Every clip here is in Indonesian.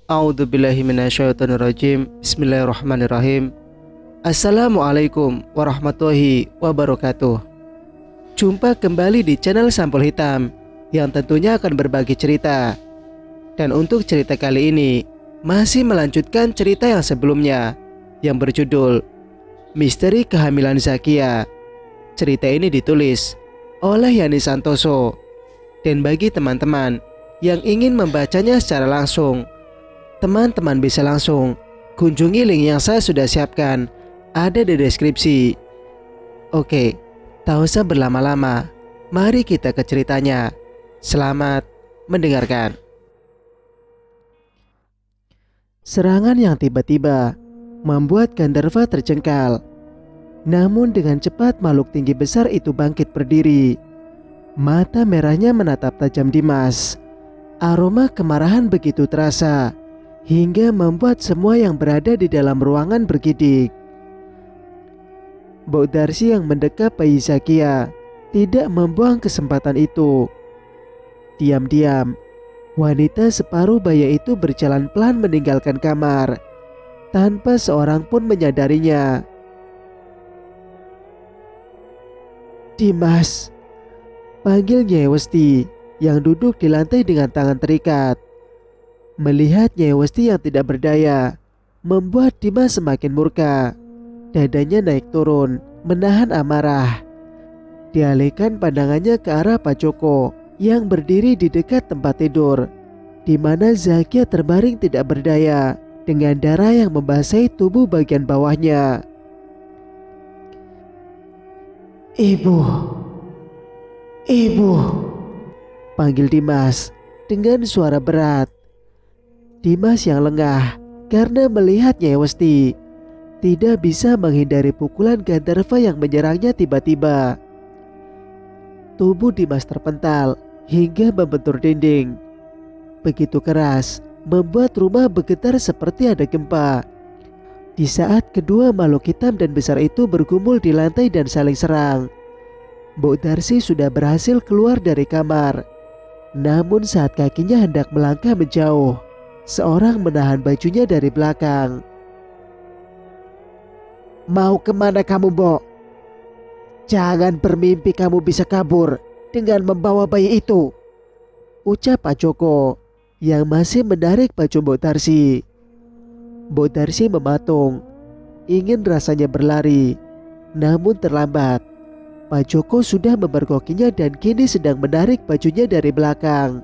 A'udzubillahi minasyaitonirrajim. Bismillahirrahmanirrahim. Assalamualaikum warahmatullahi wabarakatuh. Jumpa kembali di channel Sampul Hitam yang tentunya akan berbagi cerita. Dan untuk cerita kali ini masih melanjutkan cerita yang sebelumnya yang berjudul Misteri Kehamilan Zakia. Cerita ini ditulis oleh Yani Santoso. Dan bagi teman-teman yang ingin membacanya secara langsung, teman-teman bisa langsung kunjungi link yang saya sudah siapkan, ada di deskripsi. Oke, tak usah berlama-lama, mari kita ke ceritanya. Selamat mendengarkan. Serangan yang tiba-tiba membuat Gandharva terjengkal. Namun dengan cepat makhluk tinggi besar itu bangkit berdiri. Mata merahnya menatap tajam Dimas. Aroma kemarahan begitu terasa hingga membuat semua yang berada di dalam ruangan bergidik. Mbok Darsi yang mendekap bayi Zakia tidak membuang kesempatan itu. Diam-diam, wanita separuh baya itu berjalan pelan meninggalkan kamar tanpa seorang pun menyadarinya. Dimas, panggil Nyai Westi yang duduk di lantai dengan tangan terikat. Melihat Nyai Westi yang tidak berdaya membuat Dimas semakin murka. Dadanya naik turun menahan amarah. Dialihkan pandangannya ke arah Pak Joko yang berdiri di dekat tempat tidur, di mana Zakia terbaring tidak berdaya dengan darah yang membasahi tubuh bagian bawahnya. Ibu, Ibu, panggil Dimas dengan suara berat. Dimas yang lengah karena melihat Nyai Westi tidak bisa menghindari pukulan Gandharva yang menyerangnya tiba-tiba. Tubuh Dimas terpental hingga membentur dinding. Begitu keras, membuat rumah bergetar seperti ada gempa. Di saat kedua makhluk hitam dan besar itu bergumul di lantai dan saling serang, Mbok Darsi sudah berhasil keluar dari kamar. Namun saat kakinya hendak melangkah menjauh, seorang menahan bajunya dari belakang. Mau kemana kamu, Mbok? Jangan bermimpi kamu bisa kabur dengan membawa bayi itu, ucap Pak Joko yang masih menarik baju Mbok Darsi. Mbok Darsi mematung, ingin rasanya berlari, namun terlambat. Pak Joko sudah memergokinya dan kini sedang menarik bajunya dari belakang.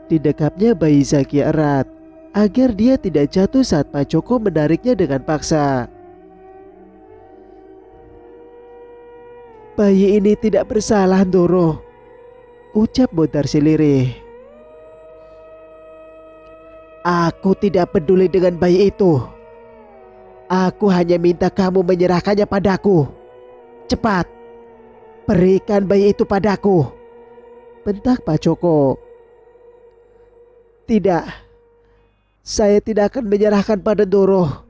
Didekapnya bayi Zakia erat agar dia tidak jatuh saat Pak Joko menariknya dengan paksa. Bayi ini tidak bersalah, Ndoro, ucap Mbok Darsi lirih. Aku tidak peduli dengan bayi itu. Aku hanya minta kamu menyerahkannya padaku. Cepat, berikan bayi itu padaku, bentak Pak Joko. Tidak, saya tidak akan menyerahkan pada Ndoro.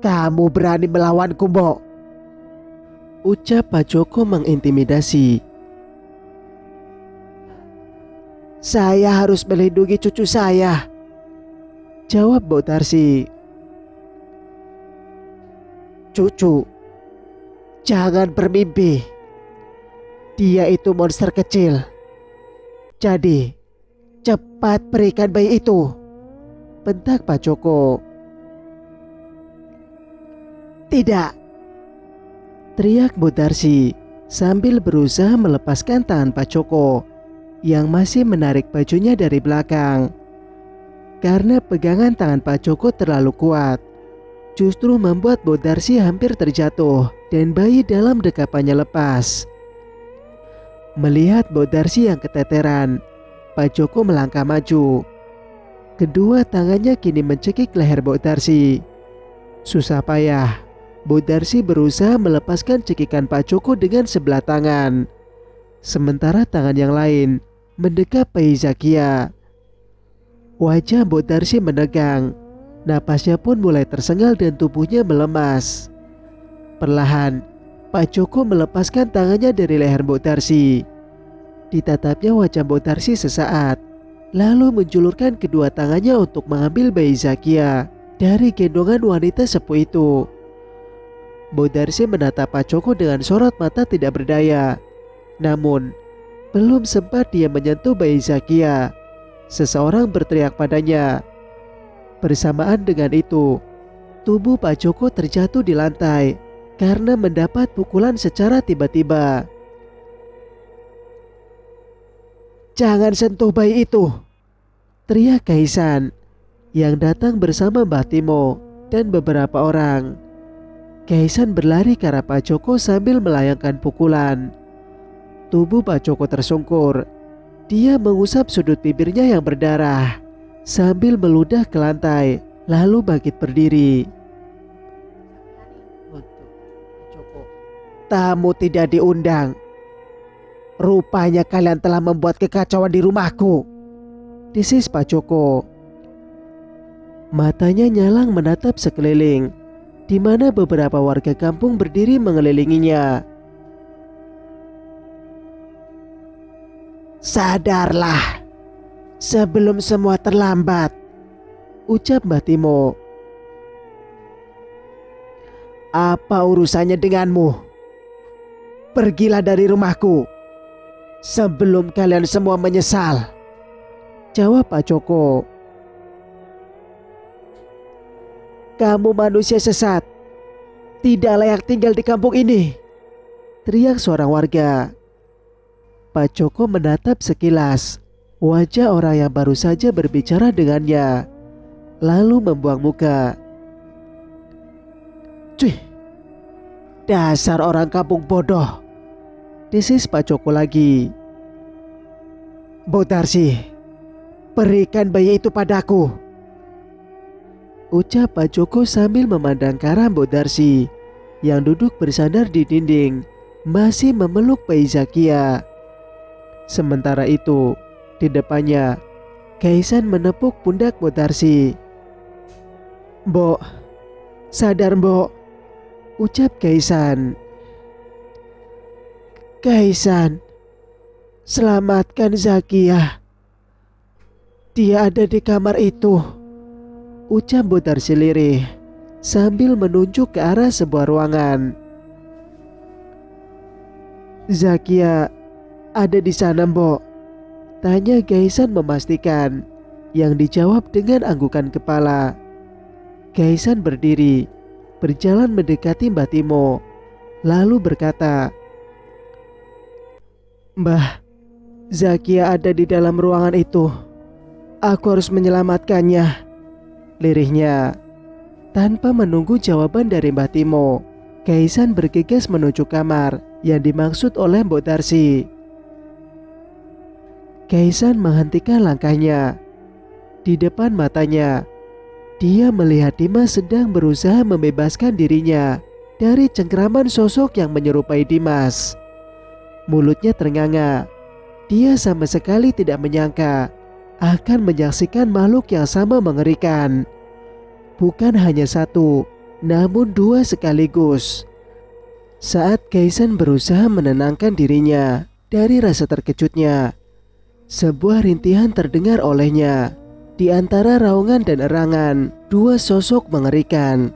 Kamu berani melawanku, Mbok, ucap Pak Joko mengintimidasi. Saya harus melindungi cucu saya, jawab Mbok Darsi. Cucu, jangan bermimpi. Dia itu monster kecil. Jadi, cepat berikan bayi itu, bentak Pak Joko. Tidak, teriak Mbok Darsi sambil berusaha melepaskan tangan Pak Joko yang masih menarik bajunya dari belakang. Karena pegangan tangan Pak Joko terlalu kuat, justru membuat Mbok Darsi hampir terjatuh dan bayi dalam dekapannya lepas. Melihat Mbok Darsi yang keteteran, Pak Joko melangkah maju. Kedua tangannya kini mencekik leher Mbok Darsi. Susah payah, Mbok Darsi berusaha melepaskan cekikan Pak Joko dengan sebelah tangan. Sementara tangan yang lain mendekap bayi Zakia. Wajah Mbok Darsi menegang, napasnya pun mulai tersengal dan tubuhnya melemas. Perlahan, Pak Joko melepaskan tangannya dari leher Mbok Darsi. Ditatapnya wajah Mbok Darsi sesaat, lalu menjulurkan kedua tangannya untuk mengambil bayi Zakia dari gendongan wanita sepuh itu. Mbok Darsi menatap Pak Joko dengan sorot mata tidak berdaya. Namun, belum sempat dia menyentuh bayi Zakia, seseorang berteriak padanya. Bersamaan dengan itu, tubuh Pak Joko terjatuh di lantai karena mendapat pukulan secara tiba-tiba. "Jangan sentuh bayi itu!" teriak Kaisan yang datang bersama Mbah Timo dan beberapa orang. Kaisan berlari ke arah Pak Joko sambil melayangkan pukulan. Tubuh Pak Joko tersungkur. Dia mengusap sudut bibirnya yang berdarah sambil meludah ke lantai, lalu bangkit berdiri. "Tamu tidak diundang. Rupanya kalian telah membuat kekacauan di rumahku," desis Pak Joko. Matanya nyalang menatap sekeliling, di mana beberapa warga kampung berdiri mengelilinginya. "Sadarlah sebelum semua terlambat," ucap Mbah Timo. "Apa urusannya denganmu? Pergilah dari rumahku sebelum kalian semua menyesal," jawab Pak Joko. "Kamu manusia sesat, tidak layak tinggal di kampung ini," teriak seorang warga. Pak Joko menatap sekilas wajah orang yang baru saja berbicara dengannya, lalu membuang muka. "Cuy, dasar orang kampung bodoh," desis Pak Joko lagi. "Mbok Darsi, berikan bayi itu padaku," ucap Pak Joko sambil memandang ke arah Mbok Darsi yang duduk bersandar di dinding masih memeluk bayi Zakia. Sementara itu, di depannya, Kaisan menepuk pundak Mbok Darsi. "Mbok, sadar Mbok," ucap Kaisan. "Kaisan, selamatkan Zakia. Dia ada di kamar itu," ucap Mbok Darsi lirih sambil menunjuk ke arah sebuah ruangan. "Zakia ada di sana, Mbok?" tanya Kaisan memastikan, yang dijawab dengan anggukan kepala. Kaisan berdiri, berjalan mendekati Mbah Timo, lalu berkata, "Mbah, Zakia ada di dalam ruangan itu. Aku harus menyelamatkannya," lirihnya. Tanpa menunggu jawaban dari Mbah Timo, Kaisan bergegas menuju kamar yang dimaksud oleh Mbok Darsi. Kaisan menghentikan langkahnya. Di depan matanya, dia melihat Dimas sedang berusaha membebaskan dirinya dari cengkraman sosok yang menyerupai Dimas. Mulutnya ternganga. Dia sama sekali tidak menyangka akan menyaksikan makhluk yang sama mengerikan. Bukan hanya satu, namun dua sekaligus. Saat Kaisan berusaha menenangkan dirinya dari rasa terkejutnya, sebuah rintihan terdengar olehnya di antara raungan dan erangan dua sosok mengerikan.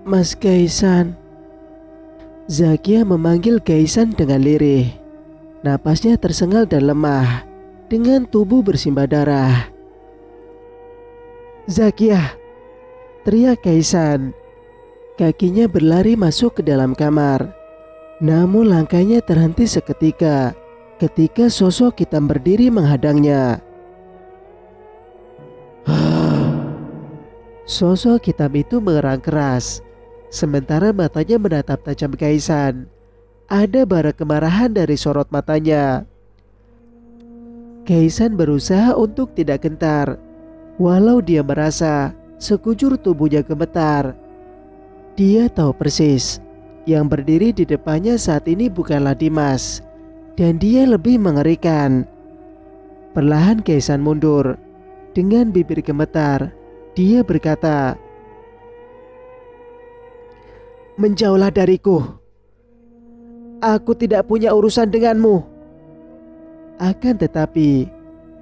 "Mas Kaisan." Zakia memanggil Kaisan dengan lirih. Napasnya tersengal dan lemah, dengan tubuh bersimbah darah. "Zakia!" teriak Kaisan. Kakinya berlari masuk ke dalam kamar. Namun langkahnya terhenti seketika ketika sosok hitam berdiri menghadangnya. Sosok hitam itu mengerang keras, sementara matanya menatap tajam Kaisan. Ada bara kemarahan dari sorot matanya. Kaisan berusaha untuk tidak gentar, walau dia merasa sekujur tubuhnya gemetar. Dia tahu persis yang berdiri di depannya saat ini bukanlah Dimas, dan dia lebih mengerikan. Perlahan Kaisan mundur. Dengan bibir gemetar, dia berkata, "Menjauhlah dariku. Aku tidak punya urusan denganmu." Akan tetapi,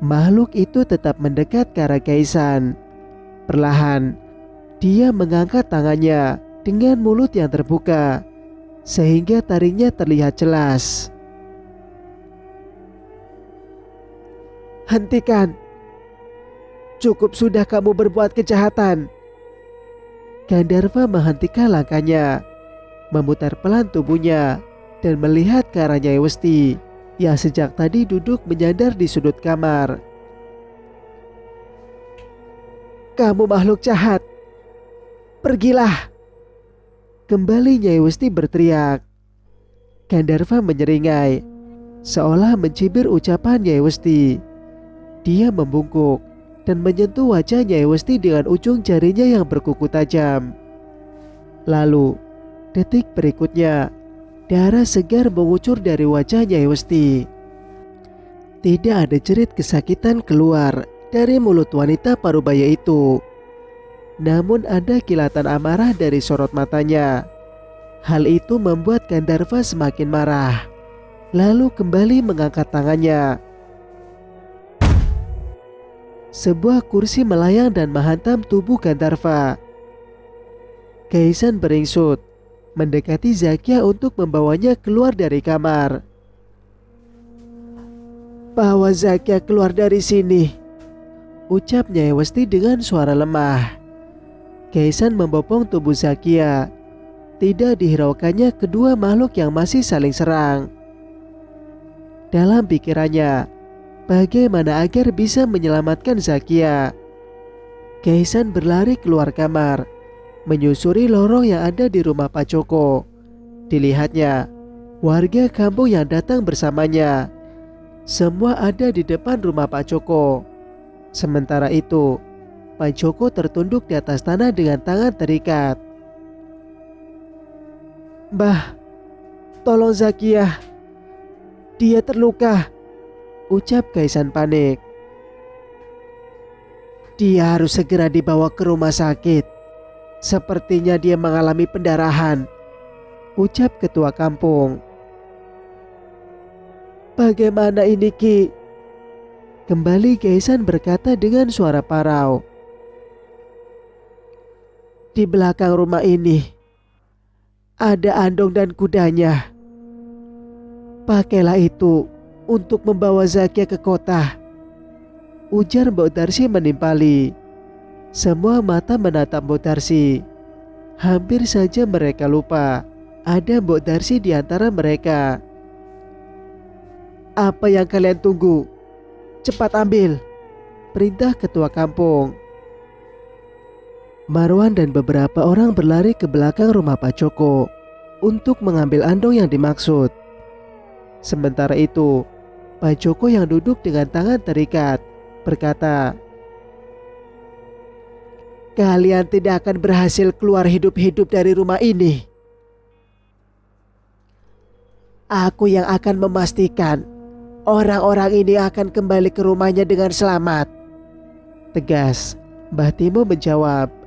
makhluk itu tetap mendekat ke arah Kaisan. Perlahan, dia mengangkat tangannya dengan mulut yang terbuka, sehingga taringnya terlihat jelas. "Hentikan! Cukup sudah kamu berbuat kejahatan." Gandharva menghentikan langkahnya, memutar pelan tubuhnya, dan melihat ke arah Nyai Westi yang sejak tadi duduk menyandar di sudut kamar. "Kamu makhluk jahat! Pergilah!" Kembali Nyai Westi berteriak. Gandharva menyeringai, seolah mencibir ucapan Nyai Westi. Dia membungkuk dan menyentuh wajah Nyai Westi dengan ujung jarinya yang berkuku tajam. Lalu, detik berikutnya, darah segar mengucur dari wajah Nyai Westi. Tidak ada jerit kesakitan keluar dari mulut wanita parubaya itu. Namun ada kilatan amarah dari sorot matanya. Hal itu membuat Gandharva semakin marah. Lalu kembali mengangkat tangannya. Sebuah kursi melayang dan menghantam tubuh Gandharva. Kaisan beringsut mendekati Zakia untuk membawanya keluar dari kamar. "Bawa Zakia keluar dari sini," ucap Nyai Westi dengan suara lemah. Kaisan membopong tubuh Zakia. Tidak dihiraukannya kedua makhluk yang masih saling serang. Dalam pikirannya, bagaimana agar bisa menyelamatkan Zakia? Kaisan berlari keluar kamar, menyusuri lorong yang ada di rumah Pak Joko. Dilihatnya, warga kampung yang datang bersamanya. Semua ada di depan rumah Pak Joko. Sementara itu, Pak Joko tertunduk di atas tanah dengan tangan terikat. "Mbah, tolong Zakia. Dia terluka," ucap Kaisan panik. "Dia harus segera dibawa ke rumah sakit. Sepertinya dia mengalami pendarahan," ucap ketua kampung. "Bagaimana ini, Ki?" Kembali Kaisan berkata dengan suara parau. "Di belakang rumah ini ada andong dan kudanya. Pakailah itu untuk membawa Zakia ke kota," ujar Mbok Darsi menimpali. Semua mata menatap Mbok Darsi. Hampir saja mereka lupa ada Mbok Darsi di antara mereka. "Apa yang kalian tunggu? Cepat ambil," perintah ketua kampung. Marwan dan beberapa orang berlari ke belakang rumah Pak Joko untuk mengambil andong yang dimaksud. Sementara itu, Pak Joko yang duduk dengan tangan terikat berkata, "Kalian tidak akan berhasil keluar hidup-hidup dari rumah ini. Aku yang akan memastikan orang-orang ini akan kembali ke rumahnya dengan selamat," tegas Mbah Timo menjawab.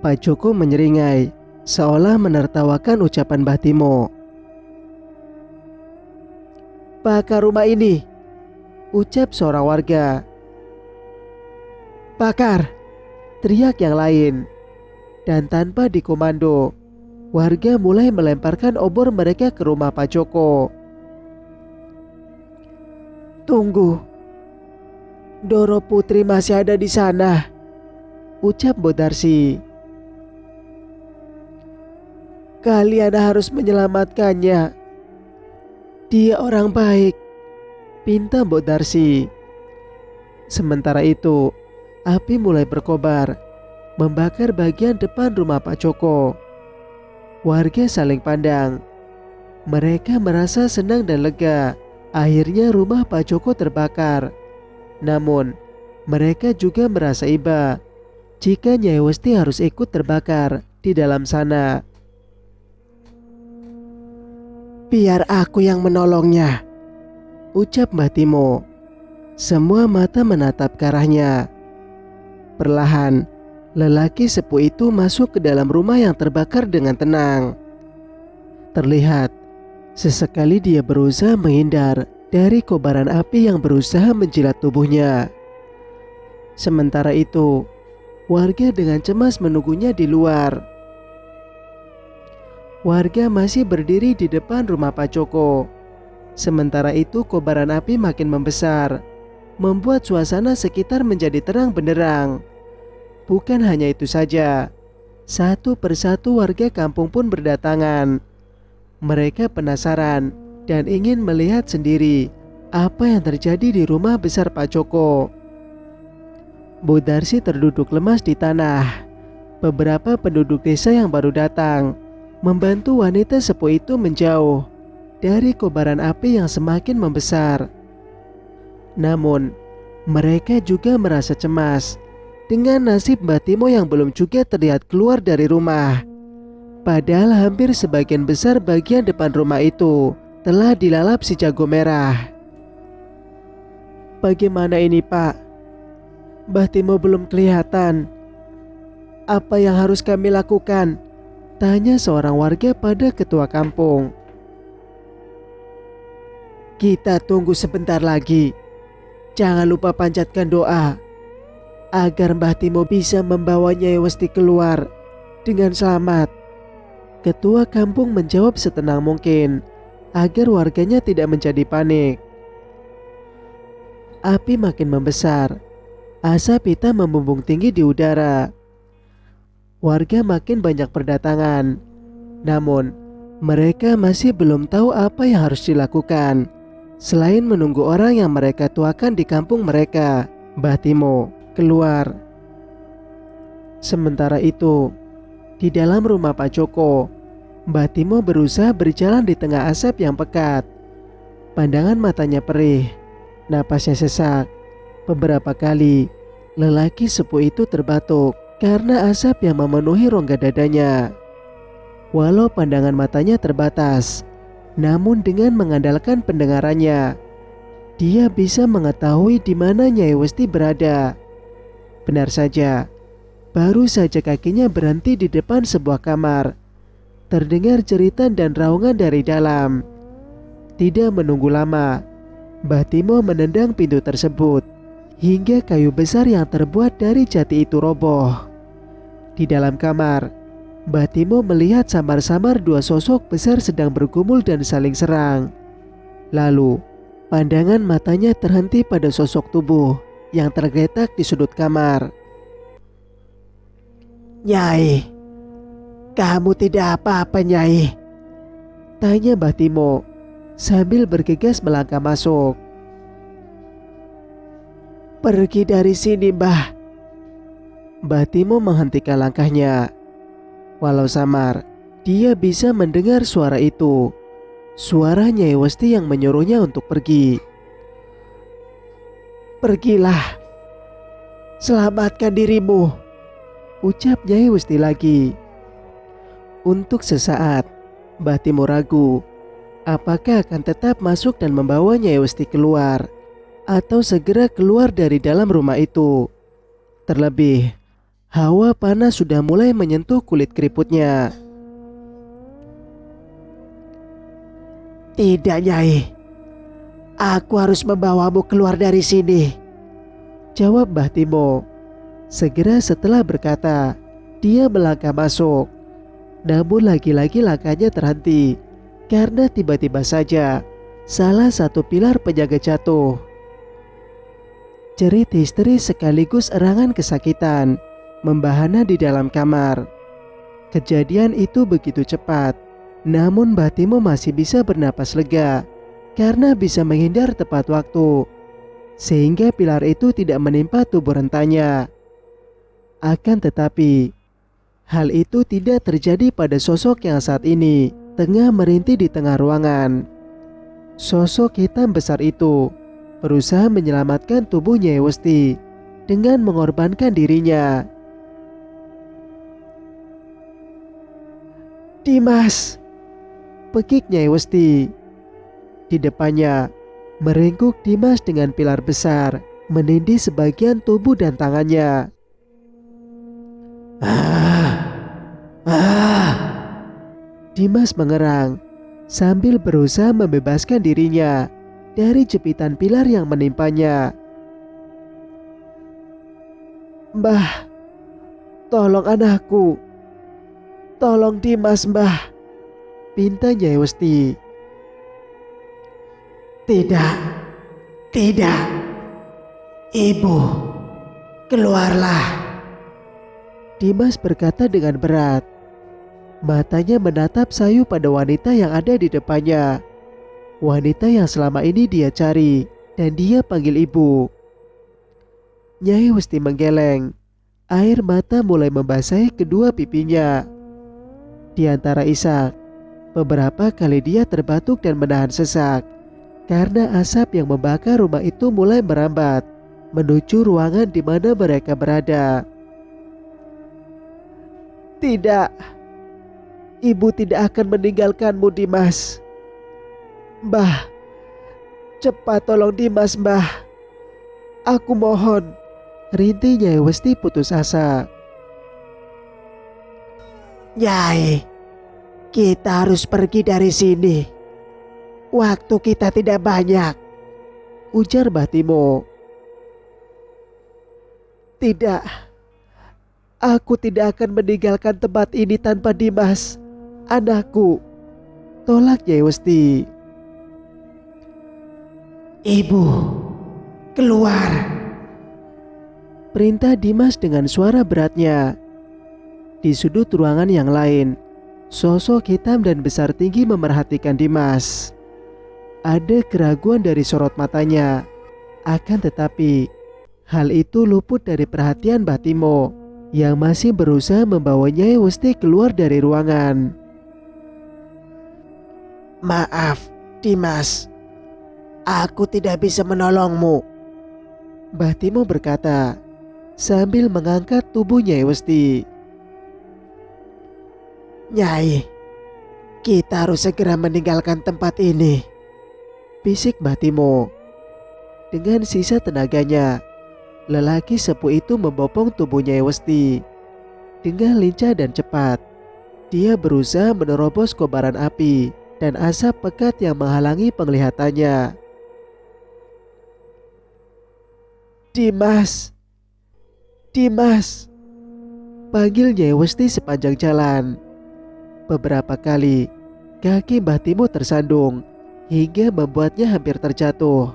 Pak Joko menyeringai, seolah menertawakan ucapan Mbah Timo. "Bakar rumah ini," ucap seorang warga. "Bakar!" teriak yang lain. Dan tanpa dikomando, warga mulai melemparkan obor mereka ke rumah Pak Joko. "Tunggu, Doro Putri masih ada di sana," ucap Mbok Darsi. "Kalian harus menyelamatkannya. Dia orang baik," pinta Mbok Darsi. Sementara itu, api mulai berkobar, membakar bagian depan rumah Pak Joko. Warga saling pandang. Mereka merasa senang dan lega. Akhirnya rumah Pak Joko terbakar. Namun, mereka juga merasa iba jika Nyai Westi harus ikut terbakar di dalam sana. "Biar aku yang menolongnya," ucap Mbah Timo. Semua mata menatap ke arahnya. Perlahan, lelaki sepuh itu masuk ke dalam rumah yang terbakar dengan tenang. Terlihat, sesekali dia berusaha menghindar dari kobaran api yang berusaha menjilat tubuhnya. Sementara itu, warga dengan cemas menunggunya di luar. Warga masih berdiri di depan rumah Pak Joko. Sementara itu kobaran api makin membesar, membuat suasana sekitar menjadi terang benderang. Bukan hanya itu saja, satu persatu warga kampung pun berdatangan. Mereka penasaran dan ingin melihat sendiri apa yang terjadi di rumah besar Pak Joko. Bu Darsi terduduk lemas di tanah. Beberapa penduduk desa yang baru datang membantu wanita sepuh itu menjauh dari kobaran api yang semakin membesar. Namun, mereka juga merasa cemas dengan nasib Mbah Timo yang belum juga terlihat keluar dari rumah. Padahal hampir sebagian besar bagian depan rumah itu telah dilalap si jago merah. Bagaimana ini, Pak? Mbah Timo belum kelihatan. Apa yang harus kami lakukan? Tanya seorang warga pada ketua kampung. Kita tunggu sebentar lagi. Jangan lupa panjatkan doa agar Mbah Timo bisa membawa Nyai Westi keluar dengan selamat. Ketua kampung menjawab setenang mungkin agar warganya tidak menjadi panik. Api makin membesar. Asap hitam membumbung tinggi di udara. Warga makin banyak berdatangan. Namun, mereka masih belum tahu apa yang harus dilakukan selain menunggu orang yang mereka tuakan di kampung mereka, Mbah Timo, keluar. Sementara itu, di dalam rumah Pak Joko, Mbah Timo berusaha berjalan di tengah asap yang pekat. Pandangan matanya perih, napasnya sesak. Beberapa kali, lelaki sepuh itu terbatuk karena asap yang memenuhi rongga dadanya. Walau pandangan matanya terbatas, namun dengan mengandalkan pendengarannya, dia bisa mengetahui di mana Nyai Westi berada. Benar saja, baru saja kakinya berhenti di depan sebuah kamar. Terdengar jeritan dan raungan dari dalam. Tidak menunggu lama, Mbah Timo menendang pintu tersebut hingga kayu besar yang terbuat dari jati itu roboh. Di dalam kamar, Mbah Timo melihat samar-samar dua sosok besar sedang bergumul dan saling serang. Lalu, pandangan matanya terhenti pada sosok tubuh yang tergeletak di sudut kamar. Nyai, kamu tidak apa-apa, Nyai? Tanya Mbah Timo sambil bergegas melangkah masuk. Pergi dari sini, Mbah. Mbah Timo menghentikan langkahnya. Walau samar, dia bisa mendengar suara itu. Suara Nyai Westi yang menyuruhnya untuk pergi. Pergilah. Selamatkan dirimu, ucap Nyai Westi lagi. Untuk sesaat, Mbah Timo ragu apakah akan tetap masuk dan membawa Nyai Westi keluar, atau segera keluar dari dalam rumah itu. Terlebih, hawa panas sudah mulai menyentuh kulit keriputnya. Tidak, Nyai. Aku harus membawamu keluar dari sini, jawab Mbah Timo. Segera setelah berkata, dia melangkah masuk. Namun lagi-lagi langkahnya terhenti karena tiba-tiba saja salah satu pilar penjaga jatuh. Jerit histeris sekaligus erangan kesakitan membahana di dalam kamar. Kejadian itu begitu cepat, namun Mbah Timo masih bisa bernapas lega karena bisa menghindar tepat waktu, sehingga pilar itu tidak menimpa tubuh rentannya. Akan tetapi, hal itu tidak terjadi pada sosok yang saat ini tengah merintih di tengah ruangan. Sosok hitam besar itu berusaha menyelamatkan tubuh Nyai Westi dengan mengorbankan dirinya. Dimas, pekik Nyai Westi. Di depannya, merengkuk Dimas dengan pilar besar, menindih sebagian tubuh dan tangannya. Dimas mengerang sambil berusaha membebaskan dirinya. dari jepitan pilar yang menimpanya. "Mbah, tolong anakku. Tolong Dimas, Mbah," pinta Nyai Westi. Tidak, tidak. Ibu, keluarlah. Dimas berkata dengan berat. Matanya menatap sayu pada wanita yang ada di depannya. Wanita yang selama ini dia cari dan dia panggil ibu. Nyai Westi menggeleng. Air mata mulai membasahi kedua pipinya. Di antara isak, beberapa kali dia terbatuk dan menahan sesak karena asap yang membakar rumah itu mulai merambat menuju ruangan di mana mereka berada. "Tidak, ibu tidak akan meninggalkanmu, Dimas. Mbah, cepat tolong Dimas, Mbah. Aku mohon," rintih Nyai Westi putus asa. Nyai, kita harus pergi dari sini. Waktu kita tidak banyak, ujar Mbah Timo. "Tidak, aku tidak akan meninggalkan tempat ini tanpa Dimas, anakku," tolak Nyai Westi. Ibu, keluar. Perintah Dimas dengan suara beratnya. Di sudut ruangan yang lain, sosok hitam dan besar tinggi memerhatikan Dimas. Ada keraguan dari sorot matanya. Akan tetapi, hal itu luput dari perhatian Mbah Timo yang masih berusaha membawa Nyai Westi keluar dari ruangan. Maaf, Dimas. Aku tidak bisa menolongmu. Mbah Timo berkata sambil mengangkat tubuh Nyai Westi. Nyai, kita harus segera meninggalkan tempat ini, bisik Mbah Timo. Dengan sisa tenaganya, lelaki sepuh itu membopong tubuh Nyai Westi. Dengan lincah dan cepat, dia berusaha menerobos kobaran api dan asap pekat yang menghalangi penglihatannya. "Dimas, Dimas," panggil Nyai Westi sepanjang jalan. Beberapa kali, kaki Mbah Timo tersandung hingga membuatnya hampir terjatuh.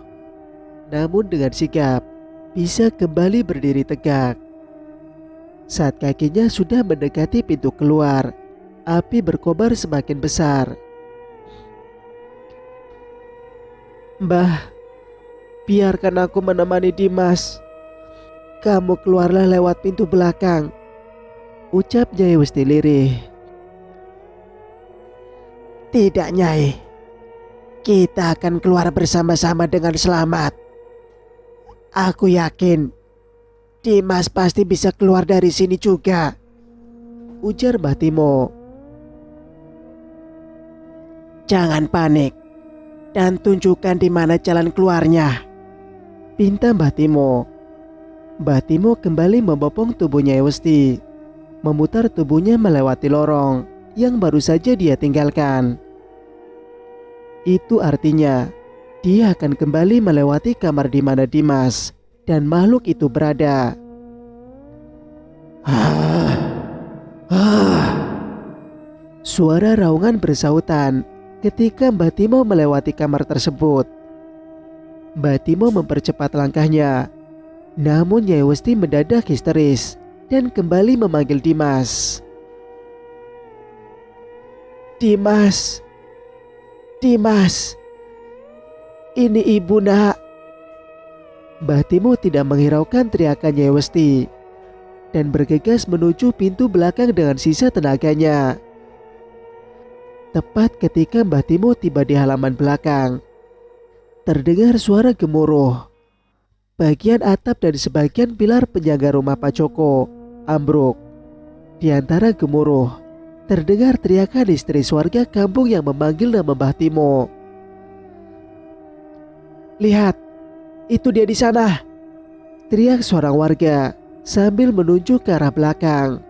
Namun dengan sigap, bisa kembali berdiri tegak. Saat kakinya sudah mendekati pintu keluar, api berkobar semakin besar. "Mbah, biarkan aku menemani Dimas. Kamu keluarlah lewat pintu belakang," ucap Nyai Westi lirih. Tidak, Nyai. Kita akan keluar bersama-sama dengan selamat. Aku yakin Dimas pasti bisa keluar dari sini juga, ujar Mbah Timo. Jangan panik dan tunjukkan di mana jalan keluarnya, pinta Mbah Timo. Mbah Timo kembali membopong tubuh Nyai Westi, memutar tubuhnya melewati lorong yang baru saja dia tinggalkan. Itu artinya dia akan kembali melewati kamar di mana Dimas dan makhluk itu berada. Suara raungan bersautan ketika Mbah Timo melewati kamar tersebut. Mbah Timo mempercepat langkahnya, namun Nyai Westi mendadak histeris dan kembali memanggil Dimas. "Dimas, Dimas, ini ibu, nak." Mbah Timo tidak menghiraukan teriakan Nyai Westi dan bergegas menuju pintu belakang dengan sisa tenaganya. Tepat ketika Mbah Timo tiba di halaman belakang, terdengar suara gemuruh. Bagian atap dan sebagian pilar penjaga rumah Pak Joko ambruk. Di antara gemuruh, terdengar teriakan histeris warga kampung yang memanggil nama Mbah Timo. "Lihat, itu dia di sana!" teriak seorang warga sambil menunjuk ke arah belakang.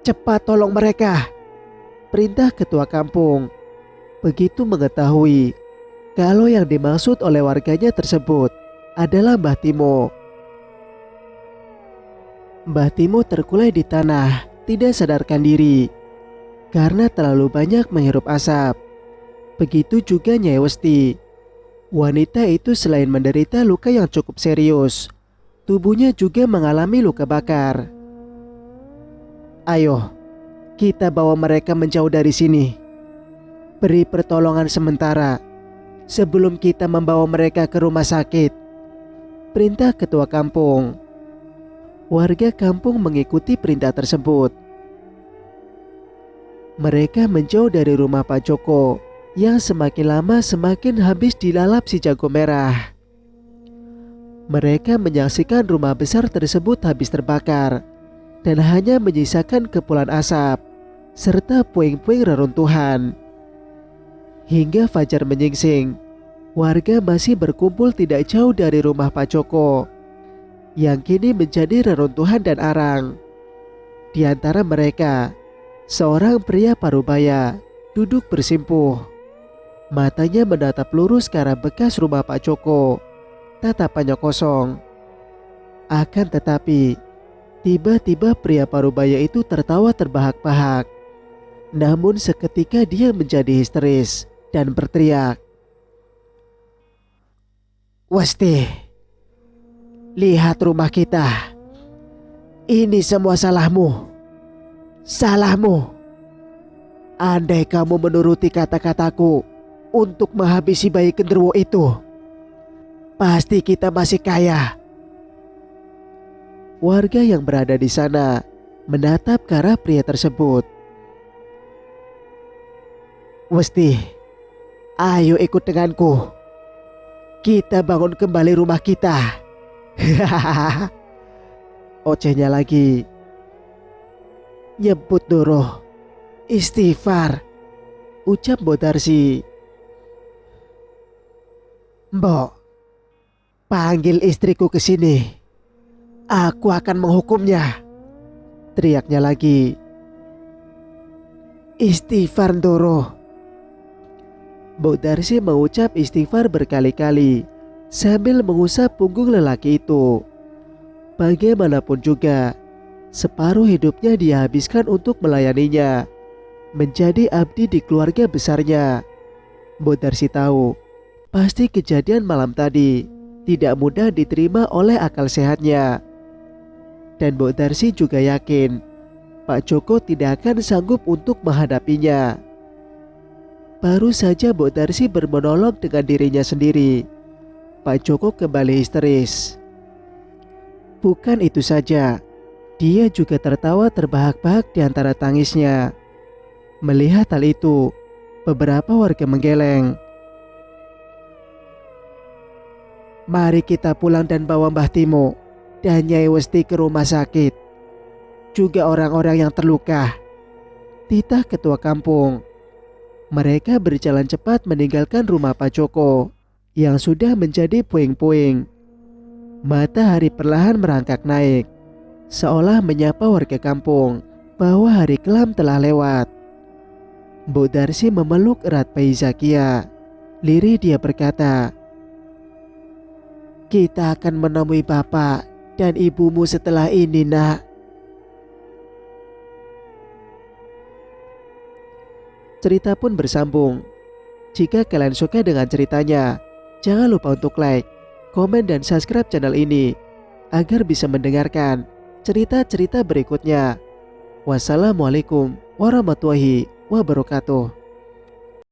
"Cepat tolong mereka!" perintah ketua kampung. Begitu mengetahui kalau yang dimaksud oleh warganya tersebut adalah Mbah Timo. Mbah Timo terkulai di tanah, tidak sadarkan diri karena terlalu banyak menghirup asap. Begitu juga Nyai Westi. Wanita itu selain menderita luka yang cukup serius, tubuhnya juga mengalami luka bakar. Ayo, kita bawa mereka menjauh dari sini. Beri pertolongan sementara sebelum kita membawa mereka ke rumah sakit, perintah ketua kampung. Warga kampung mengikuti perintah tersebut. Mereka menjauh dari rumah Pak Joko yang semakin lama semakin habis dilalap si jago merah. Mereka menyaksikan rumah besar tersebut habis terbakar dan hanya menyisakan kepulan asap serta puing-puing reruntuhan. Hingga fajar menyingsing, warga masih berkumpul tidak jauh dari rumah Pak Joko yang kini menjadi reruntuhan dan arang. Di antara mereka, seorang pria parubaya duduk bersimpuh. Matanya menatap lurus ke arah bekas rumah Pak Joko. Tatapannya kosong. Akan tetapi, tiba-tiba pria parubaya itu tertawa terbahak-bahak. Namun seketika dia menjadi histeris dan berteriak, Westi, lihat rumah kita. Ini semua salahmu. Salahmu. Andai kamu menuruti kata-kataku untuk menghabisi bayi genderuwo itu, pasti kita masih kaya. Warga yang berada di sana menatap ke arah pria tersebut. Westi, ayo ikut denganku. Kita bangun kembali rumah kita. Ocehnya lagi. Nyebut Doro, istighfar, ucap Mbok Darsi. Mbok, panggil istriku ke sini. Aku akan menghukumnya. Teriaknya lagi. Istighfar Doro. Mbok Darsi mengucap istighfar berkali-kali sambil mengusap punggung lelaki itu. Bagaimanapun juga, separuh hidupnya dia habiskan untuk melayaninya, menjadi abdi di keluarga besarnya. Mbok Darsi tahu, pasti kejadian malam tadi tidak mudah diterima oleh akal sehatnya. Dan Mbok Darsi juga yakin Pak Joko tidak akan sanggup untuk menghadapinya. Baru saja Mbok Darsi bermonolog dengan dirinya sendiri, Pak Joko kembali histeris. Bukan itu saja, dia juga tertawa terbahak-bahak di antara tangisnya. Melihat hal itu, beberapa warga menggeleng. Mari kita pulang dan bawa Mbah Timo dan Nyai Westi ke rumah sakit. Juga orang-orang yang terluka, titah ketua kampung. Mereka berjalan cepat meninggalkan rumah Pak Joko yang sudah menjadi puing-puing. Matahari perlahan merangkak naik, seolah menyapa warga kampung bahwa hari kelam telah lewat. Mbok Darsi memeluk erat bayi Zakia. Lirih dia berkata, kita akan menemui bapak dan ibumu setelah ini, nak. Cerita pun bersambung. Jika kalian suka dengan ceritanya, jangan lupa untuk like, komen, dan subscribe channel ini agar bisa mendengarkan cerita-cerita berikutnya. Wassalamualaikum warahmatullahi wabarakatuh.